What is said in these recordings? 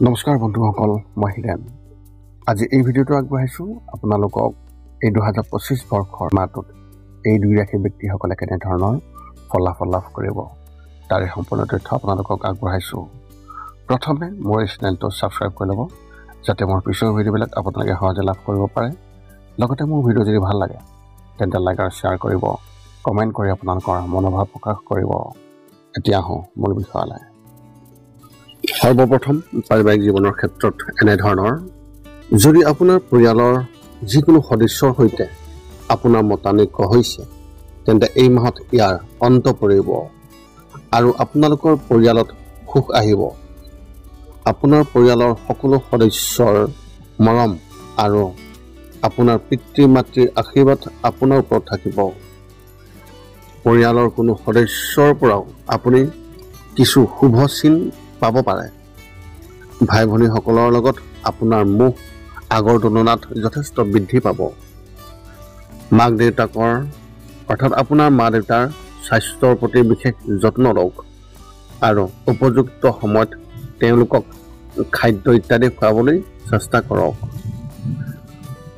নমস্কাৰ বন্ধুসকল, মই হিৰেন। আজি এই ভিডিঅ'টো আগবঢ়াইছোঁ আপোনালোকক এই 2025 বৰ্ষৰ মাহটোত এই দুই ৰাশি ব্যক্তিসকলে কেনেধৰণৰ ফলাফল লাভ কৰিব তাৰে সম্পূৰ্ণ তথ্য আপোনালোকক আগবঢ়াইছোঁ। প্ৰথমে মোৰ এই চেনেলটো ছাবস্ক্ৰাইব কৰি ল'ব, যাতে মোৰ পিছৰ ভিডিঅ'বিলাক আপোনালোকে সহজে লাভ কৰিব পাৰে। লগতে মোৰ ভিডিঅ' যদি ভাল লাগে তেন্তে লাইক আৰু শ্বেয়াৰ কৰিব, কমেণ্ট কৰি আপোনালোকৰ মনোভাৱ প্ৰকাশ কৰিব। এতিয়া আহোঁ মূল বিষয়লৈ। সৰ্বপ্ৰথম পাৰিবাৰিক জীৱনৰ ক্ষেত্ৰত এনেধৰণৰ, যদি আপোনাৰ পৰিয়ালৰ যিকোনো সদস্যৰ সৈতে আপোনাৰ মতানৈক্য হৈছে তেন্তে এই মাহত ইয়াৰ অন্ত পৰিব আৰু আপোনালোকৰ পৰিয়ালত সুখ আহিব। আপোনাৰ পৰিয়ালৰ সকলো সদস্যৰ মৰম আৰু আপোনাৰ পিতৃ মাতৃৰ আশীৰ্বাদ আপোনাৰ ওপৰত থাকিব। পৰিয়ালৰ কোনো সদস্যৰ পৰাও আপুনি কিছু শুভ চিন পাব পাৰে। ভাই ভনীসকলৰ লগত আপোনাৰ মোহ আগৰ তুলনাত যথেষ্ট বৃদ্ধি পাব। মাক দেউতাকৰ অৰ্থাৎ আপোনাৰ মা দেউতাৰ স্বাস্থ্যৰ প্ৰতি বিশেষ যত্ন লওক আৰু উপযুক্ত সময়ত তেওঁলোকক খাদ্য ইত্যাদি খুৱাবলৈ চেষ্টা কৰক।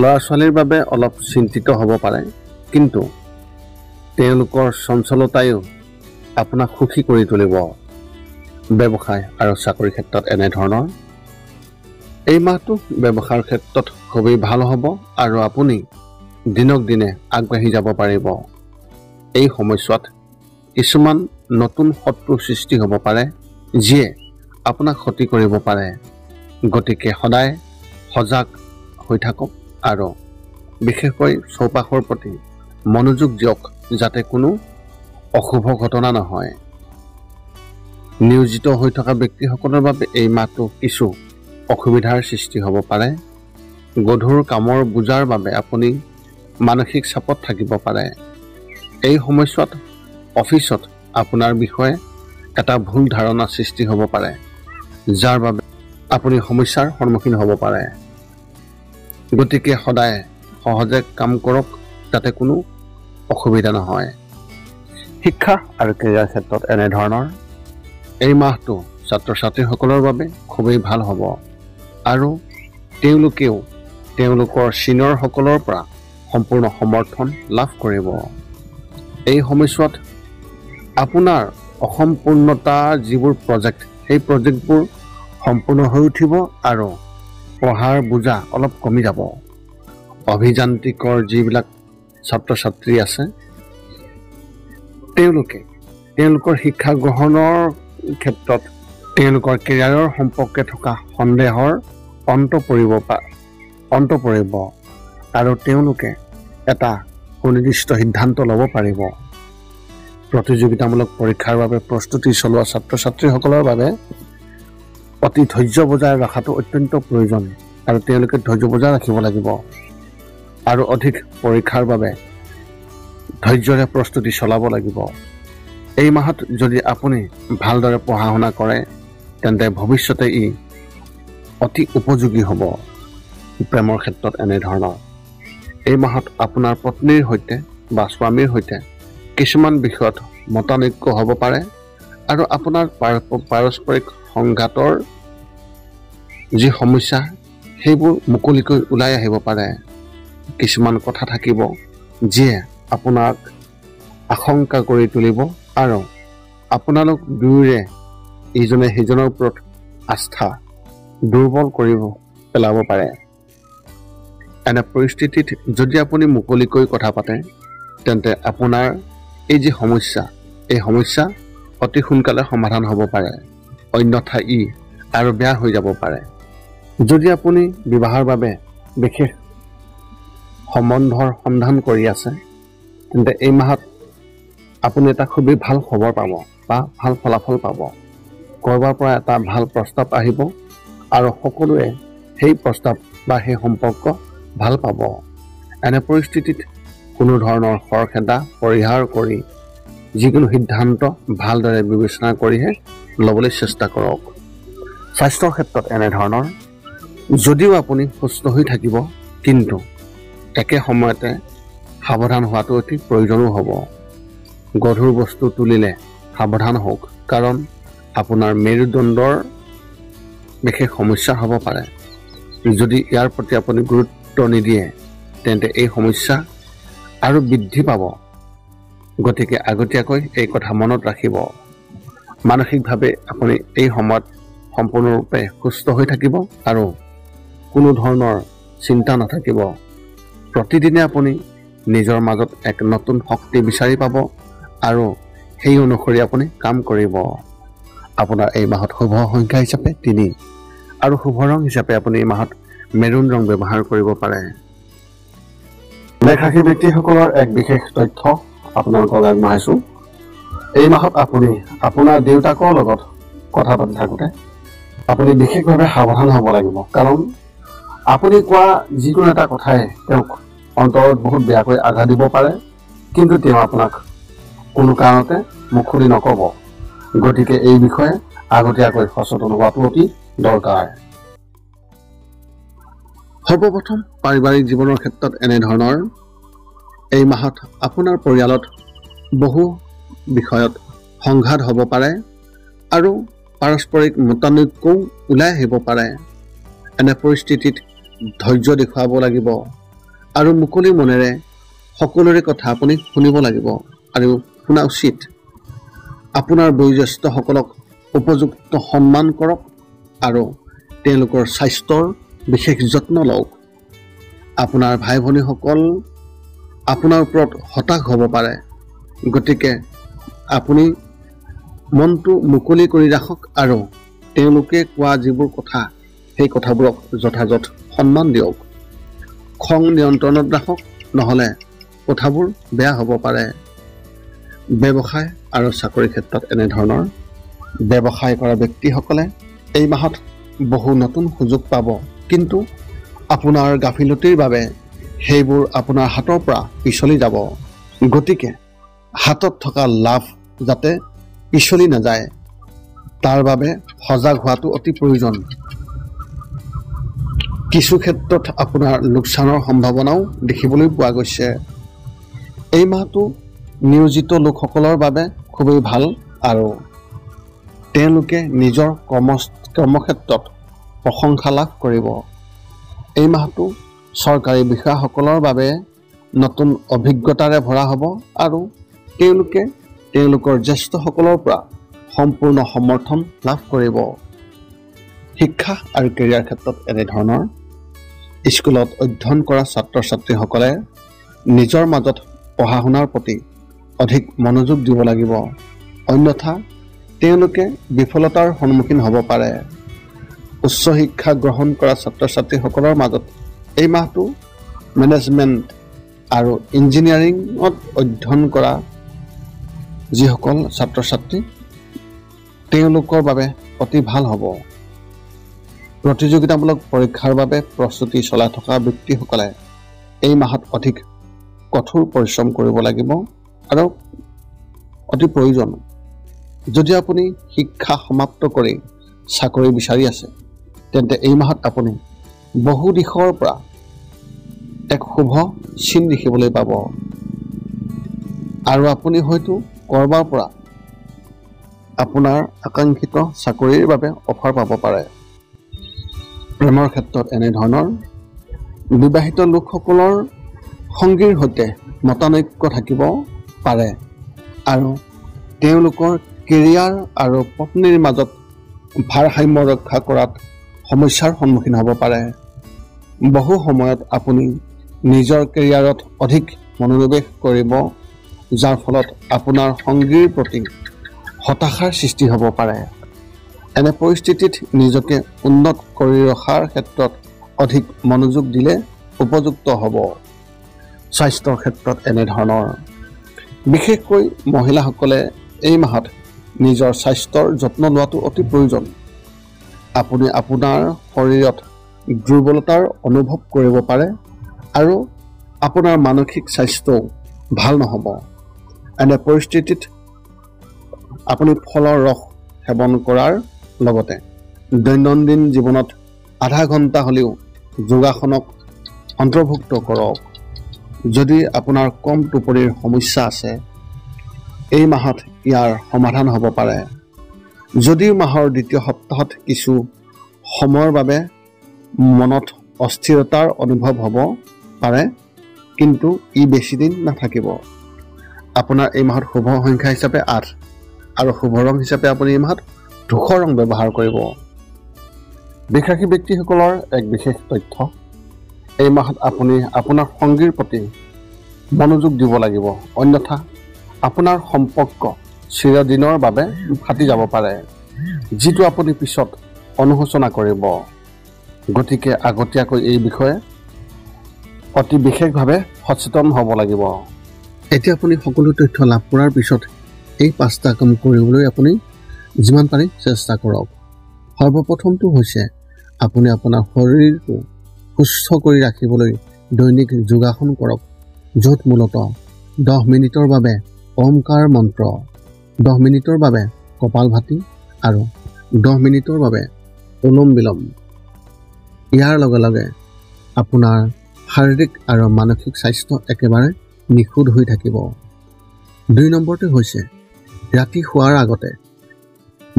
ল'ৰা ছোৱালীৰ বাবে অলপ চিন্তিত হ'ব পাৰে, কিন্তু তেওঁলোকৰ চঞ্চলতায়ো আপোনাক সুখী কৰি তুলিব। ব্যৱসায় আৰু চাকৰিৰ ক্ষেত্ৰত এনেধৰণৰ, এই মাহটো ব্যৱসায়ৰ ক্ষেত্ৰত খুবেই ভাল হ'ব আৰু আপুনি দিনক দিনে আগবাঢ়ি যাব পাৰিব। এই সময়ছোৱাত কিছুমান নতুন শত্ৰুৰ সৃষ্টি হ'ব পাৰে, যিয়ে আপোনাক ক্ষতি কৰিব পাৰে। গতিকে সদায় সজাগ হৈ থাকক আৰু বিশেষকৈ চৌপাশৰ প্ৰতি মনোযোগ দিয়ক, যাতে কোনো অশুভ ঘটনা নহয়। নিয়োজিত হৈ থকা ব্যক্তিসকলৰ বাবে এই মাহটো কিছু অসুবিধাৰ সৃষ্টি হ'ব পাৰে। গধুৰ কামৰ বোজাৰ বাবে আপুনি মানসিক চাপত থাকিব পাৰে। এই সময়ছোৱাত অফিচত আপোনাৰ বিষয়ে এটা ভুল ধাৰণা সৃষ্টি হ'ব পাৰে, যাৰ বাবে আপুনি সমস্যাৰ সন্মুখীন হ'ব পাৰে। গতিকে সদায় সহজে কাম কৰক, যাতে কোনো অসুবিধা নহয়। শিক্ষা আৰু কেৰিয়াৰ ক্ষেত্ৰত এনেধৰণৰ, এই মাহটো ছাত্ৰ ছাত্ৰীসকলৰ বাবে খুবেই ভাল হ'ব আৰু তেওঁলোকেও তেওঁলোকৰ ছিনিয়ৰসকলৰ পৰা সম্পূৰ্ণ সমৰ্থন লাভ কৰিব। এই সময়ছোৱাত আপোনাৰ অসম্পূৰ্ণতা যিবোৰ প্ৰজেক্ট, সেই প্ৰজেক্টবোৰ সম্পূৰ্ণ হৈ উঠিব আৰু পঢ়াৰ বোজা অলপ কমি যাব। অভিযান্ত্ৰিকৰ যিবিলাক ছাত্ৰ ছাত্ৰী আছে, তেওঁলোকৰ শিক্ষা গ্ৰহণৰ ক্ষেত্ৰত তেওঁলোকৰ কেৰিয়াৰৰ সম্পৰ্কে থকা সন্দেহৰ অন্ত পৰিব আৰু তেওঁলোকে এটা সুনিৰ্দিষ্ট সিদ্ধান্ত ল'ব পাৰিব। প্ৰতিযোগিতামূলক পৰীক্ষাৰ বাবে প্ৰস্তুতি চলোৱা ছাত্ৰ ছাত্ৰীসকলৰ বাবে অতি ধৈৰ্য বজাই ৰখাটো অত্যন্ত প্ৰয়োজন আৰু তেওঁলোকে ধৈৰ্য বজাই ৰাখিব লাগিব আৰু অধিক পৰীক্ষাৰ বাবে ধৈৰ্যৰে প্ৰস্তুতি চলাব লাগিব। এই মাহত যদি আপুনি ভালদৰে পঢ়া শুনা কৰে তেন্তে ভৱিষ্যতে ই অতি উপযোগী হ'ব। প্ৰেমৰ ক্ষেত্ৰত এনেধৰণৰ, এই মাহত আপোনাৰ পত্নীৰ সৈতে বা স্বামীৰ সৈতে কিছুমান বিষয়ত মতানৈক্য হ'ব পাৰে আৰু আপোনাৰ পাৰস্পৰিক সংঘাতৰ যি সমস্যা সেইবোৰ মুকলিকৈ ওলাই আহিব পাৰে। কিছুমান কথা থাকিব যিয়ে আপোনাক আশংকা কৰি তুলিব আৰু আপোনালোক দুয়োৰে ইজনে সিজনৰ ওপৰত আস্থা দুৰ্বল কৰিব পেলাব পাৰে। এনে পৰিস্থিতিত যদি আপুনি মুকলিকৈ কথা পাতে তেন্তে আপোনাৰ এই যি সমস্যা, এই সমস্যা অতি সোনকালে সমাধান হ'ব পাৰে, অন্যথা ই আৰু বেয়া হৈ যাব পাৰে। যদি আপুনি বিবাহৰ বাবে বিশেষ সম্বন্ধৰ সন্ধান কৰি আছে তেন্তে এই মাহত আপুনি এটা খুবেই ভাল খবৰ পাব বা ভাল ফলাফল পাব। ক'ৰবাৰ পৰা এটা ভাল প্ৰস্তাৱ আহিব আৰু সকলোৱে সেই প্ৰস্তাৱ বা সেই সম্পৰ্ক ভাল পাব। এনে পৰিস্থিতিত কোনো ধৰণৰ খৰখেদা পৰিহাৰ কৰি যিকোনো সিদ্ধান্ত ভালদৰে বিবেচনা কৰিহে ল'বলৈ চেষ্টা কৰক। স্বাস্থ্যৰ ক্ষেত্ৰত এনেধৰণৰ, যদিও আপুনি সুস্থ হৈ থাকিব কিন্তু একে সময়তে সাৱধান হোৱাটো অতি প্ৰয়োজনো হ'ব। গধুৰ বস্তু তুলিলে সাৱধান হওক, কাৰণ আপোনাৰ মেৰুদণ্ডৰ বিশেষ সমস্যা হ'ব পাৰে। যদি ইয়াৰ প্ৰতি আপুনি গুৰুত্ব নিদিয়ে তেন্তে এই সমস্যা আৰু বৃদ্ধি পাব। গতিকে আগতীয়াকৈ এই কথা মনত ৰাখিব। মানসিকভাৱে আপুনি এই সময়ত সম্পূৰ্ণৰূপে সুস্থ হৈ থাকিব আৰু কোনো ধৰণৰ চিন্তা নাথাকিব। প্ৰতিদিনে আপুনি নিজৰ মাজত এক নতুন শক্তি বিচাৰি পাব আৰু সেই অনুসৰি আপুনি কাম কৰিব। আপোনাৰ এই মাহত শুভ সংখ্যা হিচাপে 3 আৰু শুভ ৰং হিচাপে আপুনি এই মাহত মেৰুন ৰং ব্যৱহাৰ কৰিব পাৰে। মেষ ৰাশিৰ ব্যক্তিসকলৰ এক বিশেষ তথ্য আপোনালোকক আগবঢ়াইছোঁ। এই মাহত আপুনি আপোনাৰ দেউতাকৰ লগত কথা পাতি থাকোঁতে আপুনি বিশেষভাৱে সাৱধান হ'ব লাগিব। কাৰণ আপুনি কোৱা যিকোনো এটা কথাই তেওঁক অন্তৰত বহুত বেয়াকৈ আঘাত দিব পাৰে, কিন্তু তেওঁ আপোনাক কোনো কাৰণতে মুখ খুলি নক'ব। গতিকে এই বিষয়ে আগতীয়াকৈ সচেতন হোৱাটো অতি দৰকাৰ। সৰ্বপ্ৰথম পাৰিবাৰিক জীৱনৰ ক্ষেত্ৰত এনেধৰণৰ। এই মাহত আপোনাৰ পৰিয়ালত বহু বিষয়ত সংঘাত হ'ব পাৰে আৰু পাৰস্পৰিক মতানৈক্যও ওলাই আহিব পাৰে। এনে পৰিস্থিতিত ধৈৰ্য দেখুৱাব লাগিব আৰু মুকলি মনেৰে সকলোৰে কথা আপুনি শুনিব লাগিব আৰু শুনা উচিত। আপোনাৰ বয়োজ্যেষ্ঠসকলক উপযুক্ত সন্মান কৰক আৰু তেওঁলোকৰ স্বাস্থ্যৰ বিশেষ যত্ন লওক। আপোনাৰ ভাই ভনীসকল আপোনাৰ ওপৰত হতাশ হ'ব পাৰে। গতিকে আপুনি মনটো মুকলি কৰি ৰাখক আৰু তেওঁলোকে কোৱা যিবোৰ কথা সেই কথাবোৰক যথাযথ সন্মান দিয়ক। খং নিয়ন্ত্ৰণত ৰাখক, নহ'লে কথাবোৰ বেয়া হ'ব পাৰে। ব্যৱসায় আৰু চাকৰিৰ ক্ষেত্ৰত এনেধৰণৰ। ব্যৱসায় কৰা ব্যক্তিসকলে এই মাহত বহু নতুন সুযোগ পাব, কিন্তু আপোনাৰ গাফিলতিৰ বাবে সেইবোৰ আপোনাৰ হাতৰ পৰা পিছলি যাব। গতিকে হাতত থকা লাভ যাতে পিছলি নাযায় তাৰ বাবে সজাগ হোৱাটো অতি প্ৰয়োজন। কিছু ক্ষেত্ৰত আপোনাৰ লোকচানৰ সম্ভাৱনাও দেখিবলৈ পোৱা গৈছে। এই মাহটো নিয়োজিত লোকসকলৰ বাবে খুবেই ভাল আৰু তেওঁলোকে নিজৰ কৰ্মক্ষেত্ৰত প্ৰশংসা লাভ কৰিব। এই মাহটো চৰকাৰী বিষয়াসকলৰ বাবে নতুন অভিজ্ঞতাৰে ভৰা হ'ব আৰু তেওঁলোকে তেওঁলোকৰ জ্যেষ্ঠসকলৰ পৰা সম্পূৰ্ণ সমৰ্থন লাভ কৰিব। শিক্ষা আৰু কেৰিয়াৰ ক্ষেত্ৰত এনেধৰণৰ। স্কুলত অধ্যয়ন কৰা ছাত্ৰ ছাত্ৰীসকলে নিজৰ মাজত পঢ়া শুনাৰ প্ৰতি অধিক মনোযোগ দিব লাগিব, অন্যথা তেওঁলোকে বিফলতাৰ সন্মুখীন হ'ব পাৰে। উচ্চ শিক্ষা গ্ৰহণ কৰা ছাত্ৰ ছাত্ৰীসকলৰ মাজত এই মাহটো মেনেজমেণ্ট আৰু ইঞ্জিনিয়াৰিঙত অধ্যয়ন কৰা যিসকল ছাত্ৰ ছাত্ৰী তেওঁলোকৰ বাবে অতি ভাল হ'ব। প্ৰতিযোগিতামূলক পৰীক্ষাৰ বাবে প্ৰস্তুতি চলাই থকা ব্যক্তিসকলে এই মাহত অধিক কঠোৰ পৰিশ্ৰম কৰিব লাগিব আৰু অতি প্ৰয়োজন। যদি আপুনি শিক্ষা সমাপ্ত কৰি চাকৰি বিচাৰি আছে তেন্তে এই মাহত আপুনি বহু দিশৰ পৰা এক শুভ চিন দেখিবলৈ পাব আৰু আপুনি হয়তো ক'ৰবাৰ পৰা আপোনাৰ আকাংক্ষিত চাকৰিৰ বাবে অফাৰ পাব পাৰে। প্ৰেমৰ ক্ষেত্ৰত এনেধৰণৰ। বিবাহিত লোকসকলৰ সংগীৰ সৈতে মতানৈক্য থাকিব পাৰে আৰু তেওঁলোকৰ কেৰিয়াৰ আৰু পত্নীৰ মাজত ভাৰসাম্য ৰক্ষা কৰাত সমস্যাৰ সন্মুখীন হ'ব পাৰে। বহু সময়ত আপুনি নিজৰ কেৰিয়াৰত অধিক মনোনিৱেশ কৰিব, যাৰ ফলত আপোনাৰ সংগীৰ প্ৰতি হতাশাৰ সৃষ্টি হ'ব পাৰে। এনে পৰিস্থিতিত নিজকে উন্নত কৰি ৰখাৰ ক্ষেত্ৰত অধিক মনোযোগ দিলে উপযুক্ত হ'ব। স্বাস্থ্যৰ ক্ষেত্ৰত এনেধৰণৰ। বিশেষকৈ মহিলাসকলে এই মাহত নিজৰ স্বাস্থ্যৰ যত্ন লোৱাটো অতি প্ৰয়োজন। আপুনি আপোনাৰ শৰীৰত দুৰ্বলতাৰ অনুভৱ কৰিব পাৰে আৰু আপোনাৰ মানসিক স্বাস্থ্যও ভাল নহ'ব। এনে পৰিস্থিতিত আপুনি ফলৰ ৰস সেৱন কৰাৰ লগতে দৈনন্দিন জীৱনত আধা ঘণ্টা হ'লেও যোগাসনক অন্তৰ্ভুক্ত কৰক। যদি আপোনাৰ কম টোপনিৰ সমস্যা আছে এই মাহত ইয়াৰ সমাধান হ'ব পাৰে। যদিও মাহৰ দ্বিতীয় সপ্তাহত কিছু সময়ৰ বাবে মনত অস্থিৰতাৰ অনুভৱ হ'ব পাৰে, কিন্তু ই বেছি দিন নাথাকিব। আপোনাৰ এই মাহত শুভ সংখ্যা হিচাপে 8 আৰু শুভ ৰং হিচাপে আপুনি এই মাহত ধূসৰ ৰং ব্যৱহাৰ কৰিব। বৃষ ৰাশি ব্যক্তিসকলৰ এক বিশেষ তথ্য, এই মাহত আপুনি আপোনাৰ সঙ্গীৰ প্ৰতি মনোযোগ দিব লাগিব, অন্যথা আপোনাৰ সম্পৰ্ক চিৰদিনৰ বাবে ফাটি যাব পাৰে, যিটো আপুনি পিছত অনুশোচনা কৰিব। গতিকে আগতীয়াকৈ এই বিষয়ে অতি বিশেষভাৱে সচেতন হ'ব লাগিব। এতিয়া আপুনি সকলো তথ্য লাভ কৰাৰ পিছত এই 5টা কাম কৰিবলৈ আপুনি যিমান পাৰি চেষ্টা কৰক। সৰ্বপ্ৰথমটো হৈছে আপুনি আপোনাৰ শৰীৰটো সুস্থ কৰি ৰাখিবলৈ দৈনিক যোগাসন কৰক, য'ত মূলতঃ 10 মিনিটৰ বাবে ওমকাৰ মন্ত্ৰ, 10 মিনিটৰ বাবে কপালভাতি আৰু 10 মিনিটৰ বাবে অনুলোম বিলোম। ইয়াৰ লগে লগে আপোনাৰ শাৰীৰিক আৰু মানসিক স্বাস্থ্য একেবাৰে নিখুঁত হৈ থাকিব। 2 নম্বৰটো হৈছে ৰাতি শোৱাৰ আগতে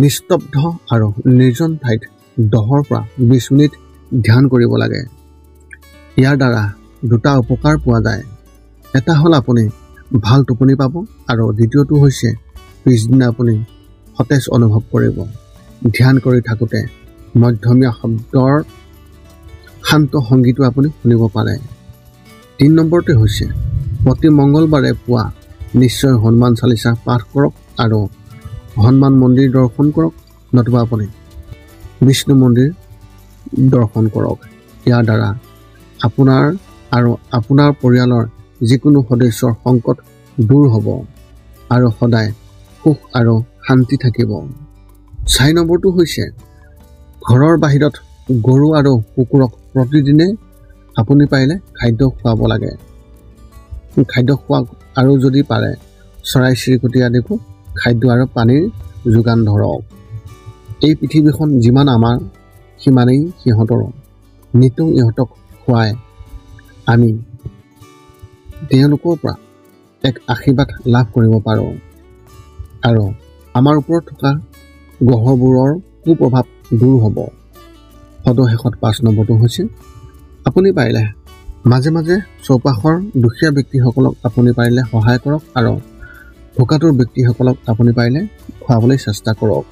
নিস্তব্ধ আৰু নিৰ্জন ঠাইত 10 পৰা 20 মিনিট ধ্যান কৰিব লাগে। ইয়াৰ দ্বাৰা 2টা উপকাৰ পোৱা যায়। এটা হ'ল আপুনি ভাল টোপনি পাব আৰু দ্বিতীয়টো হৈছে পিছদিনা আপুনি সতেজ অনুভৱ কৰিব। ধ্যান কৰি থাকোঁতে মধ্যমীয়া শব্দৰ শান্ত সংগীতো আপুনি শুনিব পাৰে। 3 নম্বৰটো হৈছে প্ৰতি মংগলবাৰে পুৱা নিশ্চয় হনুমান চালিচা পাঠ কৰক আৰু হনুমান মন্দিৰ দৰ্শন কৰক, নতুবা আপুনি বিষ্ণু মন্দিৰ দৰ্শন কৰক। ইয়াৰ দ্বাৰা আপোনাৰ আৰু আপোনাৰ পৰিয়ালৰ যিকোনো সদস্যৰ সংকট দূৰ হ'ব আৰু সদায় সুখ আৰু শান্তি থাকিব। 4 নম্বৰটো হৈছে ঘৰৰ বাহিৰত গৰু আৰু কুকুৰক প্ৰতিদিনে আপুনি পাৰিলে খাদ্য খুৱাব লাগে। খাদ্য খোৱা আৰু যদি পাৰে চৰাই চিৰিকটি আদিকো খাদ্য আৰু পানীৰ যোগান ধৰক। এই পৃথিৱীখন যিমান আমাৰ সিমানেই সিহঁতৰো। নিতৌ ইহঁতক খুৱাই আমি তেওঁলোকৰ পৰা এক আশীৰ্বাদ লাভ কৰিব পাৰোঁ আৰু আমাৰ ওপৰত থকা গ্ৰহবোৰৰ কুপ্ৰভাৱ দূৰ হ'ব। সদশেষত 5 নম্বৰটো হৈছে আপুনি পাৰিলে মাজে মাজে চৌপাশৰ দুখীয়া ব্যক্তিসকলক আপুনি পাৰিলে সহায় কৰক আৰু ভোকাতুৰ ব্যক্তিসকলক আপুনি পাৰিলে খুৱাবলৈ চেষ্টা কৰক।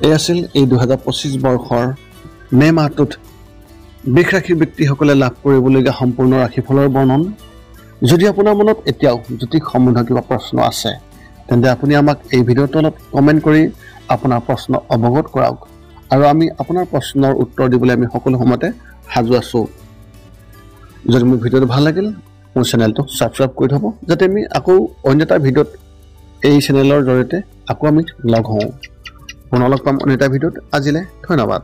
এই আছিল এই 2025 বৰ্ষৰ মে মাহটোত বৃষ ৰাশিৰ ব্যক্তিসকলে লাভ কৰিবলগীয়া সম্পূৰ্ণ ৰাশিফলৰ বৰ্ণন। যদি আপোনাৰ মনত এতিয়াও জ্যোতিষ সম্বন্ধীয় কিবা প্ৰশ্ন আছে, তেন্তে আপুনি আমাক এই ভিডিঅ'ৰ তলত কমেণ্ট কৰি আপোনাৰ প্ৰশ্ন অৱগত কৰাওক আৰু আমি আপোনাৰ প্ৰশ্নৰ উত্তৰ দিবলৈ আমি সকলো সময়তে সাজু আছোঁ। যদি মোৰ ভিডিঅ'টো ভাল লাগিল, মোৰ চেনেলটো ছাবস্ক্ৰাইব কৰি থ'ব, যাতে আমি আকৌ অন্য এটা ভিডিঅ'ত এই চেনেলৰ জৰিয়তে আকৌ আমি লগ হওঁ। পুনৰ লগ পাম অন্য এটা ভিডিঅ'ত। আজিলৈ ধন্যবাদ।